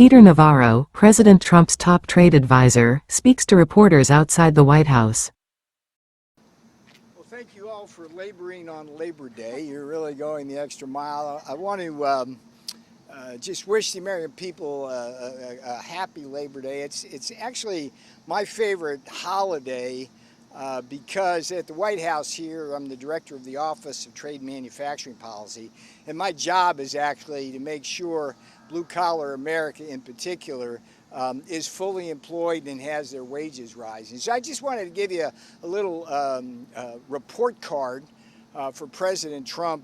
Peter Navarro, President Trump's top trade advisor, speaks to reporters outside the White House. Well, thank you all for laboring on Labor Day. You're really going the extra mile. I want to just wish the American people a happy Labor Day. It's actually my favorite holiday because at the White House here, I'm the director of the Office of Trade and Manufacturing Policy, and my job is actually to make sure blue-collar America in particular is fully employed and has their wages rising. So I just wanted to give you a little report card for President Trump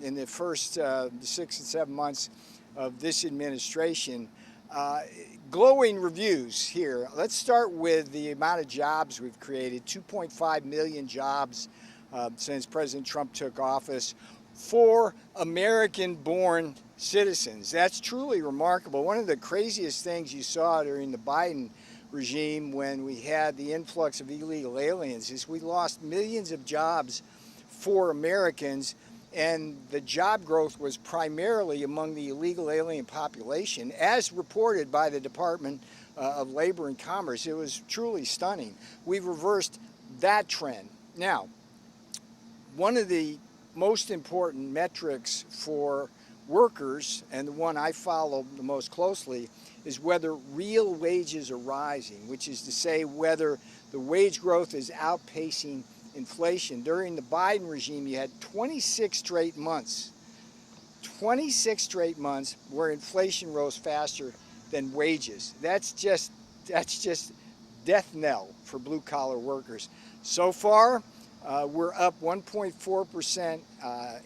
in the first 6 and 7 months of this administration. Glowing reviews here. Let's start with the amount of jobs we've created. 2.5 million jobs since President Trump took office for American-born citizens. That's truly remarkable. One of the craziest things you saw during the Biden regime when we had the influx of illegal aliens is we lost millions of jobs for Americans, and the job growth was primarily among the illegal alien population, as reported by the Department of Labor and Commerce. It was truly stunning. We've reversed that trend. Now, one of the most important metrics for workers, and the one I follow the most closely, is whether real wages are rising, which is to say whether the wage growth is outpacing inflation. During the Biden regime, you had 26 straight months where inflation rose faster than wages. That's just death knell for blue-collar workers. So far, we're up 1.4%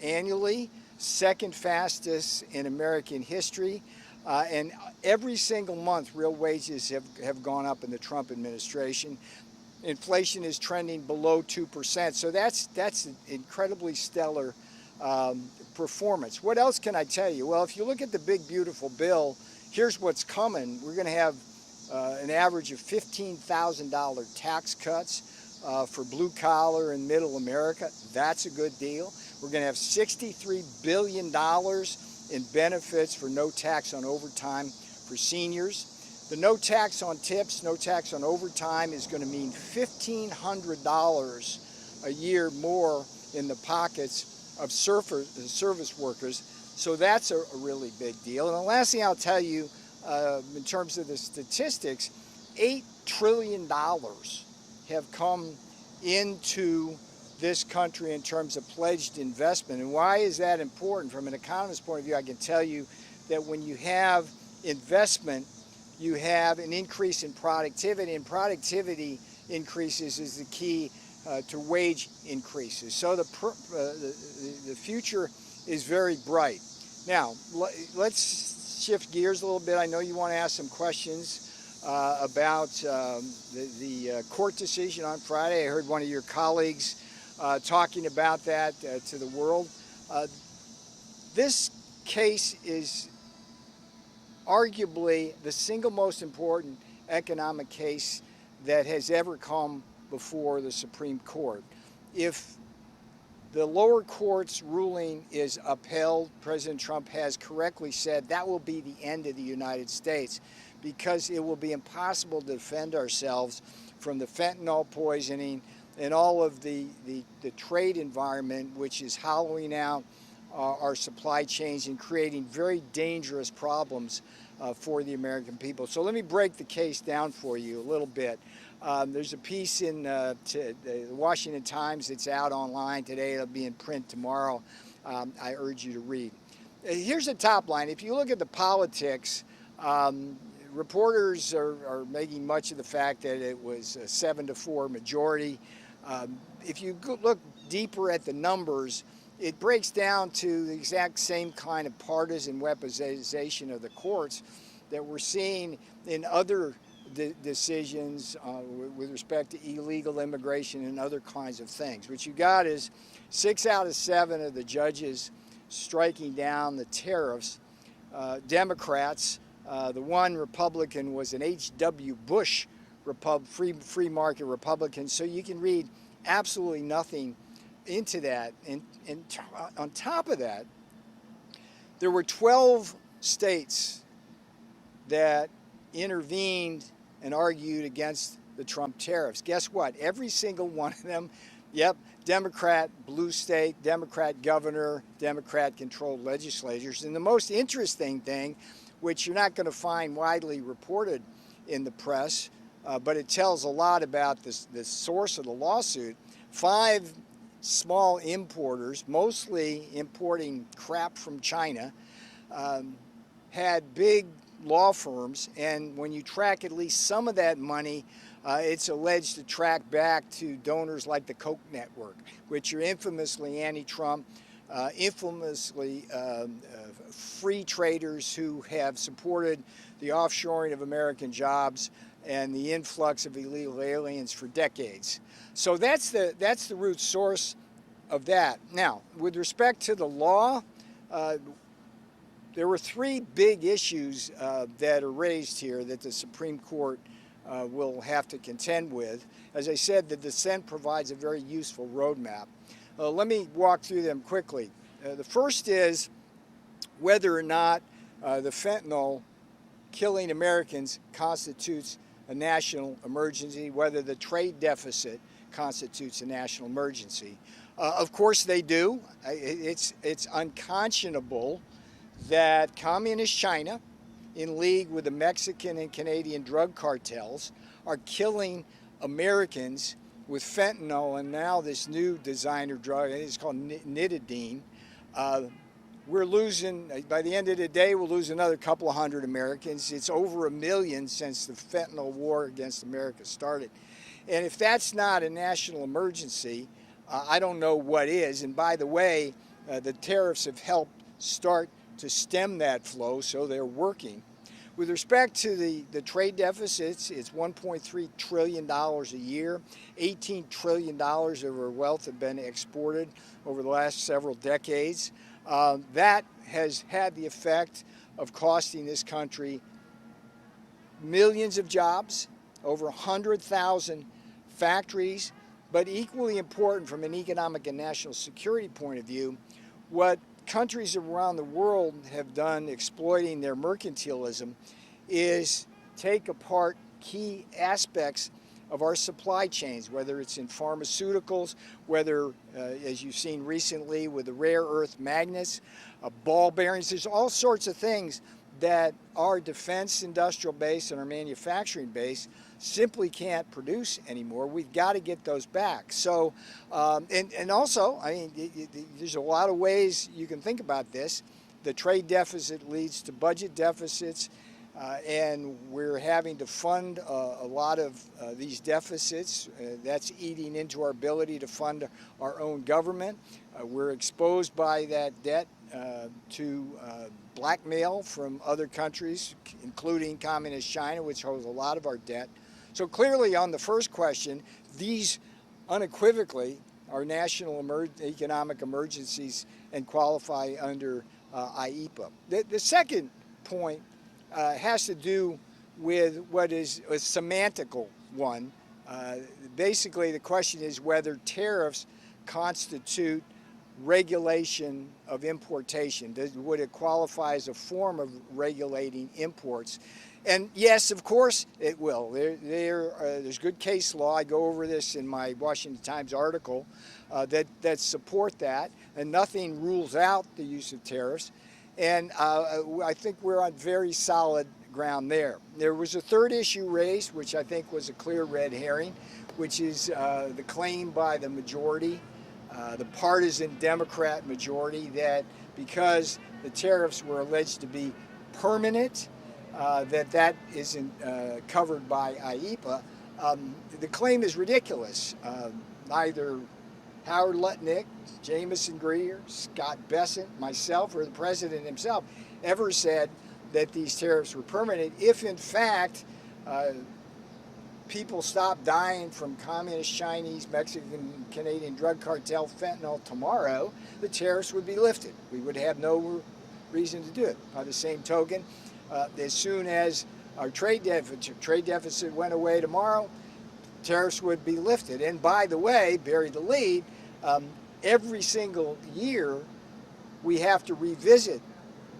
annually, second fastest in American history. And every single month, real wages have gone up in the Trump administration. Inflation is trending below 2%. So that's an incredibly stellar performance. What else can I tell you? Well, if you look at the big, beautiful bill, here's what's coming. We're going to have an average of $15,000 tax cuts for blue collar and middle America. That's a good deal. We're going to have $63 billion in benefits for no tax on overtime for seniors. The no tax on tips, no tax on overtime is going to mean $1,500 a year more in the pockets of service workers. So that's a really big deal. And the last thing I'll tell you in terms of the statistics, $8 trillion have come into this country in terms of pledged investment. And why is that important? From an economist's point of view, I can tell you that when you have investment, you have an increase in productivity, and productivity increases is the key to wage increases. So the future is very bright. Now, let's shift gears a little bit. I know you want to ask some questions about the court decision on Friday. I heard one of your colleagues talking about that to the world. This case is arguably the single most important economic case that has ever come before the Supreme Court. If the lower court's ruling is upheld, President Trump has correctly said that will be the end of the United States, because it will be impossible to defend ourselves from the fentanyl poisoning and all of the trade environment, which is hollowing out our supply chains and creating very dangerous problems for the American people. So let me break the case down for you a little bit. There's a piece in the Washington Times that's out online today. It'll be in print tomorrow. I urge you to read. Here's the top line. If you look at the politics, reporters are making much of the fact that it was a 7-4 majority. If you look deeper at the numbers, it breaks down to the exact same kind of partisan weaponization of the courts that we're seeing in other decisions with respect to illegal immigration and other kinds of things. What you got is 6 out of 7 of the judges striking down the tariffs. Democrats, the one Republican was an H.W. Bush free market Republican, so you can read absolutely nothing into that. And on top of that, there were 12 states that intervened and argued against the Trump tariffs. Guess what? Every single one of them, yep, Democrat, blue state, Democrat governor, Democrat controlled legislatures. And the most interesting thing, which you're not going to find widely reported in the press, but it tells a lot about the source of the lawsuit. 5 small importers, mostly importing crap from China, had big law firms, and when you track at least some of that money, it's alleged to track back to donors like the Koch network, which are infamously anti-Trump, infamously free traders who have supported the offshoring of American jobs and the influx of illegal aliens for decades. So that's the root source of that. Now, with respect to the law, there were 3 big issues that are raised here that the Supreme Court will have to contend with. As I said, the dissent provides a very useful roadmap. Let me walk through them quickly. The first is whether or not the fentanyl killing Americans constitutes a national emergency, whether the trade deficit constitutes a national emergency. Of course they do. It's unconscionable that communist China, in league with the Mexican and Canadian drug cartels, are killing Americans with fentanyl and now this new designer drug, it's called nitidine. We're losing, by the end of the day, we'll lose another couple of hundred Americans. It's over 1 million since the fentanyl war against America started. And if that's not a national emergency, I don't know what is. And by the way, the tariffs have helped start to stem that flow, so they're working. With respect to the trade deficits, it's $1.3 trillion a year. $18 trillion of our wealth have been exported over the last several decades. That has had the effect of costing this country millions of jobs, over 100,000 factories, but equally important from an economic and national security point of view, what countries around the world have done exploiting their mercantilism is take apart key aspects of our supply chains, whether it's in pharmaceuticals, whether, as you've seen recently with the rare earth magnets, ball bearings, there's all sorts of things that our defense industrial base and our manufacturing base simply can't produce anymore. We've got to get those back. So, and also, I mean, there's a lot of ways you can think about this. The trade deficit leads to budget deficits, and we're having to fund a lot of these deficits. That's eating into our ability to fund our own government. We're exposed by that debt to blackmail from other countries, including communist China, which holds a lot of our debt. So clearly on the first question, these unequivocally are national economic emergencies and qualify under IEEPA. The second point has to do with what is a semantical one. Basically, the question is whether tariffs constitute regulation of importation. Would it qualify as a form of regulating imports? And yes, of course it will. There's good case law. I go over this in my Washington Times article that support that, and nothing rules out the use of tariffs. And I think we're on very solid ground there. There was a third issue raised, which I think was a clear red herring, which is the claim by the majority, the partisan Democrat majority, that because the tariffs were alleged to be permanent, that isn't covered by IEEPA. The claim is ridiculous. Neither Howard Lutnick, Jamison Greer, Scott Bessent, myself, or the president himself ever said that these tariffs were permanent. If in fact people stop dying from communist, Chinese, Mexican, Canadian drug cartel fentanyl tomorrow, the tariffs would be lifted. We would have no reason to do it. By the same token, as soon as our trade deficit went away tomorrow, tariffs would be lifted. And by the way, bury the lead, every single year we have to revisit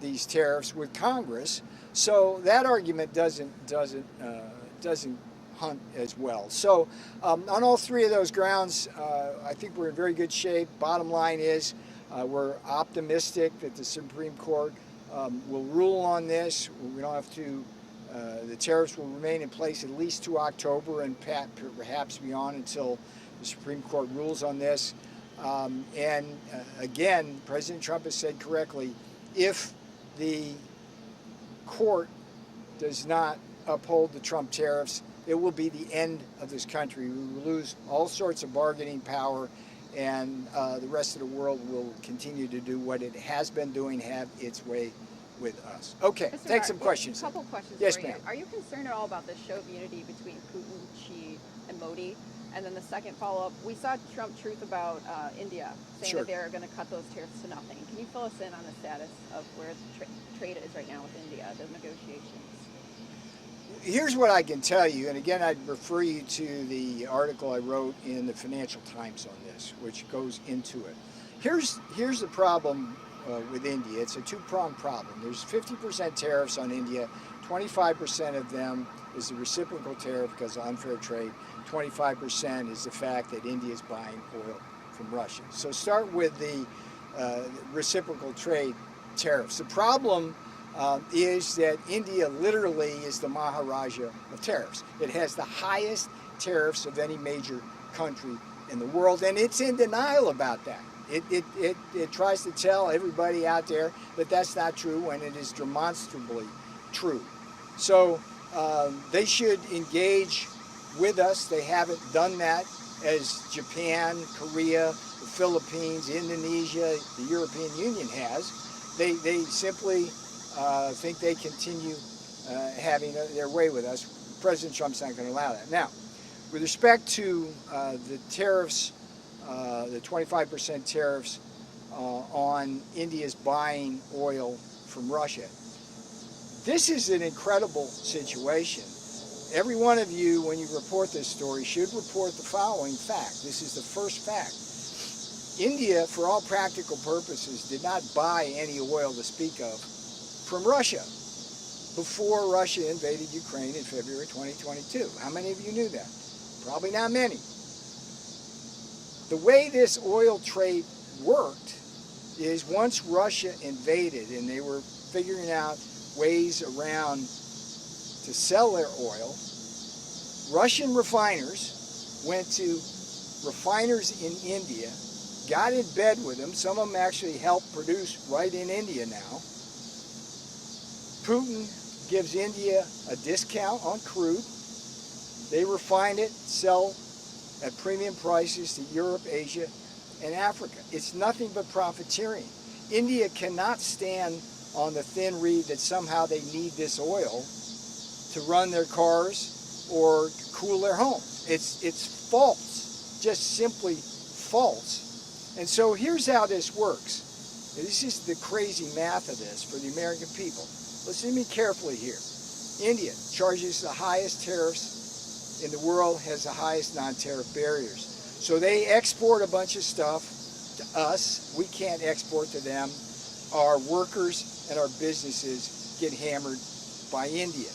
these tariffs with Congress So that argument doesn't hunt as well. So on all three of those grounds, I think we're in very good shape. Bottom line is we're optimistic that the Supreme Court will rule on this. We don't have to. The tariffs will remain in place at least to October and perhaps beyond until the Supreme Court rules on this. Again, President Trump has said correctly, if the court does not uphold the Trump tariffs, it will be the end of this country. We will lose all sorts of bargaining power, and the rest of the world will continue to do what it has been doing, have its way with us. Okay, Mr. take some questions. A couple questions Yes, for you. ma'am. Are you concerned at all about the show of unity between Putin, Xi, and Modi? And then the second follow-up, we saw Trump truth about India, saying Sure. that they're going to cut those tariffs to nothing. Can you fill us in on the status of where the trade is right now with India, the negotiations? Here's what I can tell you, and again, I'd refer you to the article I wrote in the Financial Times on this, which goes into it. Here's the problem with India. It's a two-pronged problem. There's 50% tariffs on India. 25% of them is the reciprocal tariff because of unfair trade. 25% is the fact that India is buying oil from Russia. So start with the reciprocal trade tariffs. The problem is that India literally is the Maharaja of tariffs. It has the highest tariffs of any major country in the world, and it's in denial about that. It tries to tell everybody out there that that's not true when it is demonstrably true. So they should engage with us. They haven't done that as Japan, Korea, the Philippines, Indonesia, the European Union has. They simply think they continue having their way with us. President Trump's not going to allow that. Now, with respect to the tariffs, the 25% tariffs on India's buying oil from Russia, this is an incredible situation. Every one of you, when you report this story, should report the following fact. This is the first fact. India, for all practical purposes, did not buy any oil to speak of from Russia before Russia invaded Ukraine in February 2022. How many of you knew that? Probably not many. The way this oil trade worked is once Russia invaded and they were figuring out ways around to sell their oil, Russian refiners went to refiners in India, got in bed with them. Some of them actually help produce right in India now. Putin gives India a discount on crude. They refine it, sell at premium prices to Europe, Asia, and Africa. It's nothing but profiteering. India cannot stand on the thin reed that somehow they need this oil to run their cars or cool their homes. It's false, just simply false. And so here's how this works. This is the crazy math of this for the American people. Listen to me carefully here. India charges the highest tariffs in the world, has the highest non-tariff barriers. So they export a bunch of stuff to us. We can't export to them. Our workers and our businesses get hammered by India.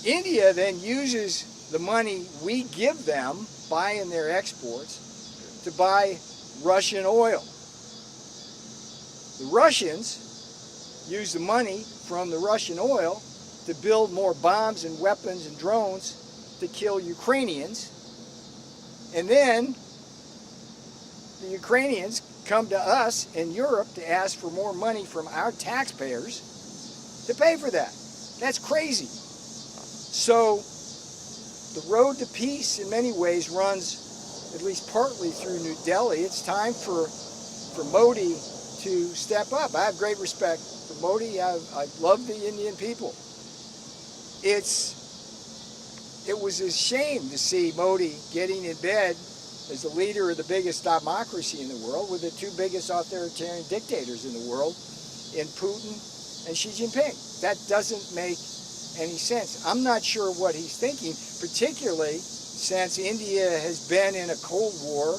India then uses the money we give them, buying their exports, to buy Russian oil. The Russians use the money from the Russian oil to build more bombs and weapons and drones to kill Ukrainians. And then the Ukrainians come to us in Europe to ask for more money from our taxpayers to pay for that. That's crazy. So the road to peace in many ways runs at least partly through New Delhi. It's time for Modi to step up. I have great respect for Modi. I love the Indian people. It was a shame to see Modi getting in bed as the leader of the biggest democracy in the world with the two biggest authoritarian dictators in the world, in Putin and Xi Jinping. That doesn't make any sense. I'm not sure what he's thinking, particularly since India has been in a Cold War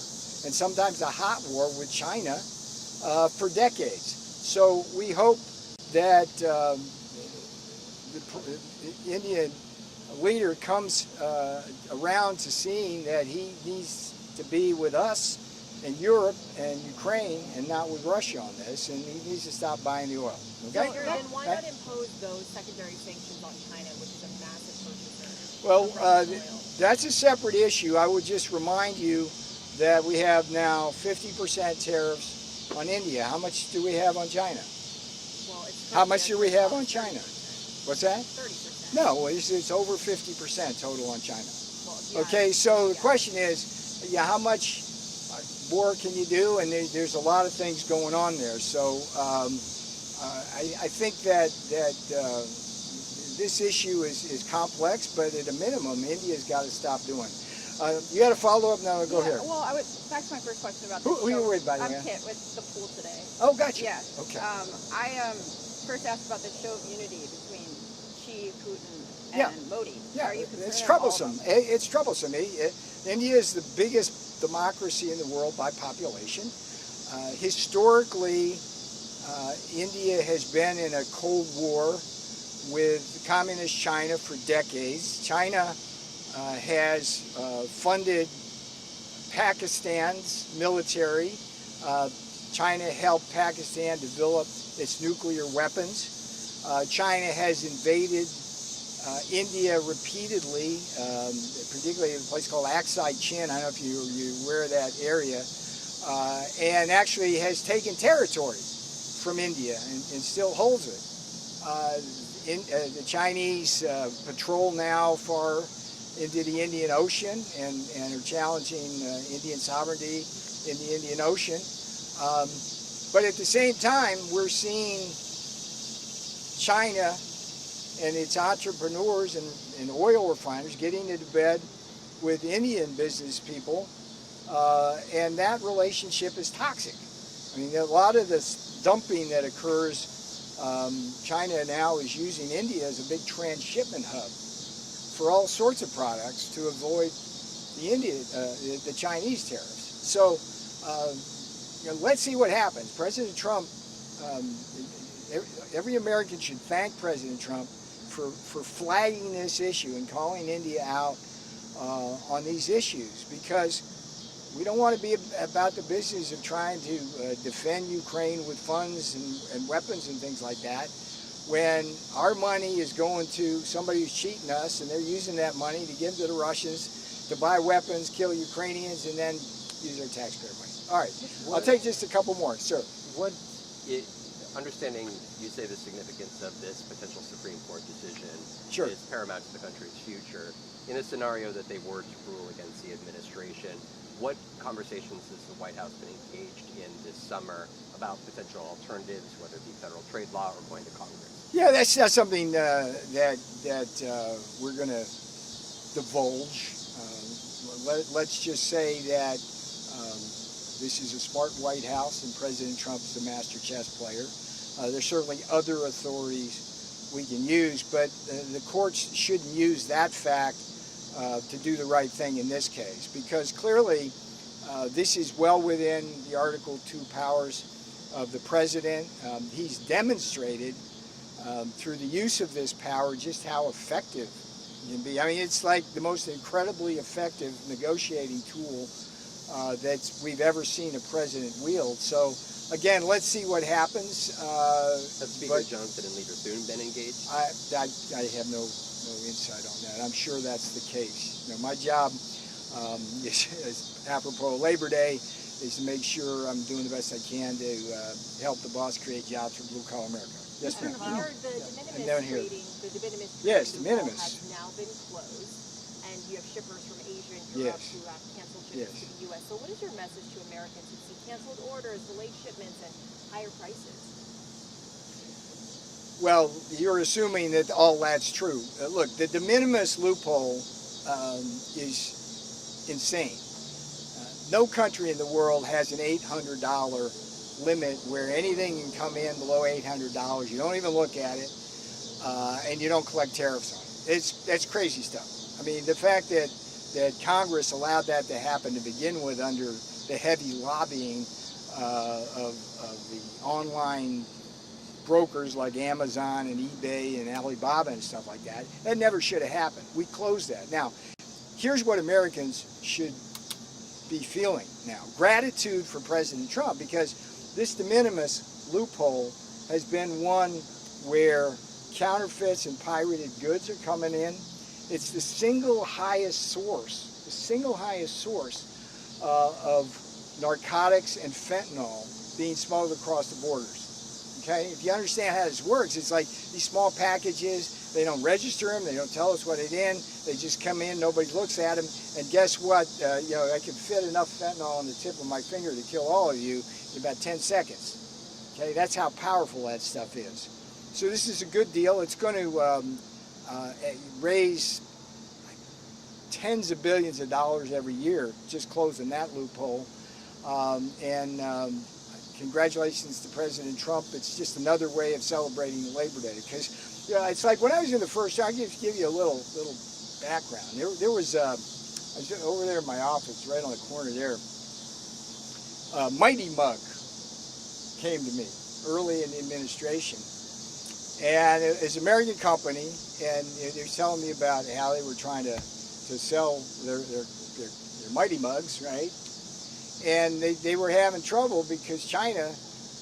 and sometimes a hot war with China for decades. So we hope that the Indian leader comes around to seeing that he needs to be with us and Europe and Ukraine and not with Russia on this, and he needs to stop buying the oil. Okay? So then why not impose those secondary sanctions on China, which is a massive purchaser Well, of Russian oil? that's a separate issue. I would just remind you that we have now 50% tariffs on India. How much do we have on China? Well, it's How much do we have on 30%. China? What's that? 30%. No, it's over 50% total on China. Well, yeah, Okay, so the yeah. question is, yeah, how much more can you do? And there's a lot of things going on there. So I think that this issue is complex, but at a minimum, India's got to stop doing. You got a follow up now? Go ahead. Well, back to my first question about Who the you show. with, by the way? I'm Kit with the pool today. Oh, gotcha. Yeah. Okay. I first asked about the show of unity between Xi, Putin, and Yeah. Modi. Yeah, Are you concerned it's at all about troublesome. that? It's troublesome. India is the biggest democracy in the world by population. Historically, India has been in a Cold War with communist China for decades. China has funded Pakistan's military. China helped Pakistan develop its nuclear weapons. China has invaded India repeatedly, particularly in a place called Aksai Chin. I don't know if you're aware of that area, and actually has taken territory from India and still holds it. The Chinese patrol now far into the Indian Ocean and are challenging Indian sovereignty in the Indian Ocean. But at the same time, we're seeing China and its entrepreneurs and oil refiners getting into bed with Indian business people, and that relationship is toxic. I mean, a lot of this dumping that occurs, China now is using India as a big transshipment hub for all sorts of products to avoid the Chinese tariffs. So let's see what happens. President Trump, every American should thank President Trump for flagging this issue and calling India out on these issues, because we don't want to be about the business of trying to defend Ukraine with funds and weapons and things like that, when our money is going to somebody who's cheating us, and they're using that money to give to the Russians to buy weapons, kill Ukrainians, and then use their taxpayer money. All right, I'll take just a couple more, sir. Understanding you say the significance of this potential Supreme Court decision Sure. is paramount to the country's future. In a scenario that they were to rule against the administration, what conversations has the White House been engaged in this summer about potential alternatives, whether it be federal trade law or going to Congress? Yeah, that's not something that we're going to divulge. Let's just say that this is a smart White House, and President Trump's the master chess player. There's certainly other authorities we can use, but the courts shouldn't use that fact to do the right thing in this case, because clearly this is well within the Article 2 powers of the president. He's demonstrated through the use of this power just how effective it can be. I mean, it's like the most incredibly effective negotiating tool that we've ever seen a president wield. So again, let's see what happens. Have Speaker Johnson and Leader Thune been engaged? I have no insight on that. I'm sure that's the case. You know, my job is apropos Labor Day is to make sure I'm doing the best I can to help the boss create jobs for blue collar America. Yes, ma'am. The down here. de minimis Yes, de trading minimis. has now been closed, and you have shippers from Asia and Europe Yes. who have canceled shipments Yes. to the U.S. So what is your message to Americans who see canceled orders, delayed shipments, and higher prices? Well, you're assuming that all that's true. Look, the de minimis loophole is insane. No country in the world has an $800 limit where anything can come in below $800. You don't even look at it, and you don't collect tariffs on it. That's crazy stuff. I mean, the fact that Congress allowed that to happen to begin with under the heavy lobbying of the online brokers like Amazon and eBay and Alibaba and stuff like that. That never should have happened. We closed that. Now, here's what Americans should be feeling now. Gratitude for President Trump, because this de minimis loophole has been one where counterfeits and pirated goods are coming in. It's the single highest source of narcotics and fentanyl being smuggled across the borders. Okay, if you understand how this works, it's like these small packages, they don't register them, they don't tell us what it's in, they just come in, nobody looks at them, and guess what, you know, I can fit enough fentanyl on the tip of my finger to kill all of you in about 10 seconds. Okay, that's how powerful that stuff is. So this is a good deal. It's going to raise tens of billions of dollars every year, just closing that loophole. Congratulations to President Trump. It's just another way of celebrating Labor Day. Because, you know, it's like when I was in the first, I'll give you a little background. There was, I was over there in my office, right on the corner there, Mighty Mug came to me early in the administration. And it's an American company, and they were telling me about how they were trying to sell their Mighty Mugs, right? And they were having trouble because China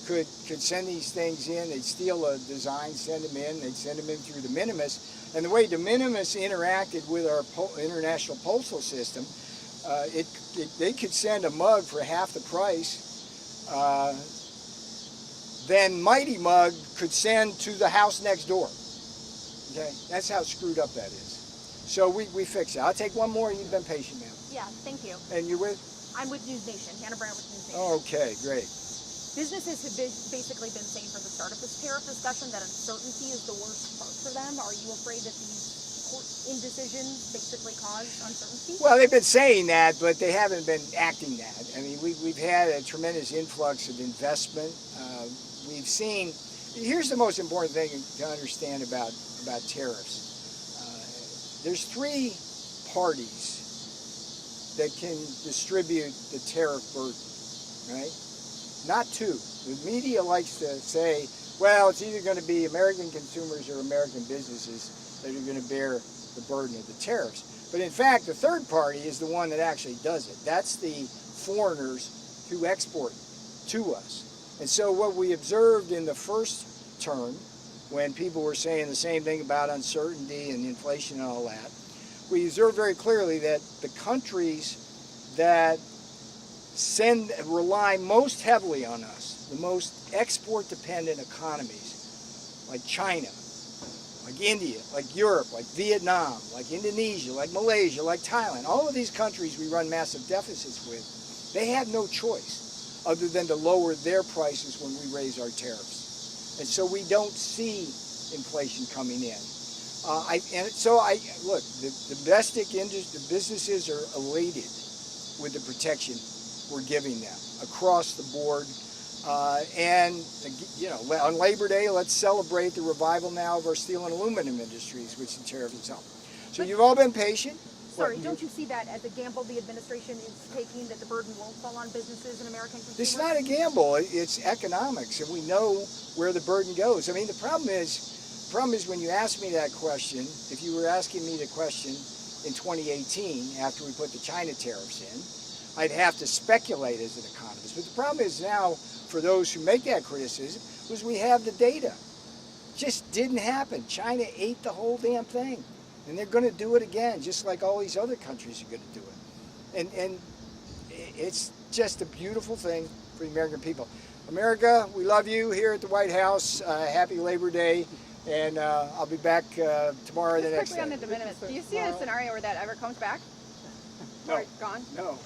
could send these things in. They'd steal a design, send them in. They'd send them in through de minimis. And the way de minimis interacted with our international postal system, they could send a mug for half the price. Then Mighty Mug could send to the house next door. Okay, that's how screwed up that is. So we fix it. I'll take one more. You've been patient, ma'am. Yeah, thank you. And you're with? I'm with News Nation, Hannah Brown with News Nation. Okay, great. Businesses have basically been saying from the start of this tariff discussion that uncertainty is the worst part for them. Are you afraid that these court indecisions basically cause uncertainty? Well, they've been saying that, but they haven't been acting that. I mean, we've had a tremendous influx of investment. We've seen, here's the most important thing to understand about tariffs. There's three parties that can distribute the tariff burden, right? Not two. The media likes to say, well, it's either going to be American consumers or American businesses that are going to bear the burden of the tariffs. But in fact, the third party is the one that actually does it. That's the foreigners who export to us. And so what we observed in the first term, when people were saying the same thing about uncertainty and inflation and all that, we observed very clearly that the countries that rely most heavily on us, the most export-dependent economies, like China, like India, like Europe, like Vietnam, like Indonesia, like Malaysia, like Thailand, all of these countries we run massive deficits with, they have no choice other than to lower their prices when we raise our tariffs. And so we don't see inflation coming in. Look, the domestic industry, the businesses are elated with the protection we're giving them across the board. You know, on Labor Day, let's celebrate the revival now of our steel and aluminum industries, which the tariff has helped. So you've all been patient. Sorry, don't you see that as a gamble the administration is taking, that the burden won't fall on businesses and American consumers? It's not a gamble. It's economics, and we know where the burden goes. I mean, the problem is when you ask me that question, if you were asking me the question in 2018 after we put the China tariffs in, I'd have to speculate as an economist. But the problem is now, for those who make that criticism, was we have the data. It just didn't happen. China ate the whole damn thing. And they're going to do it again, just like all these other countries are going to do it. And it's just a beautiful thing for the American people. America, we love you here at the White House. Happy Labor Day. And I'll be back tomorrow or the next day. Quickly on the de minimis, do you see a scenario where that ever comes back? No. Or gone? No.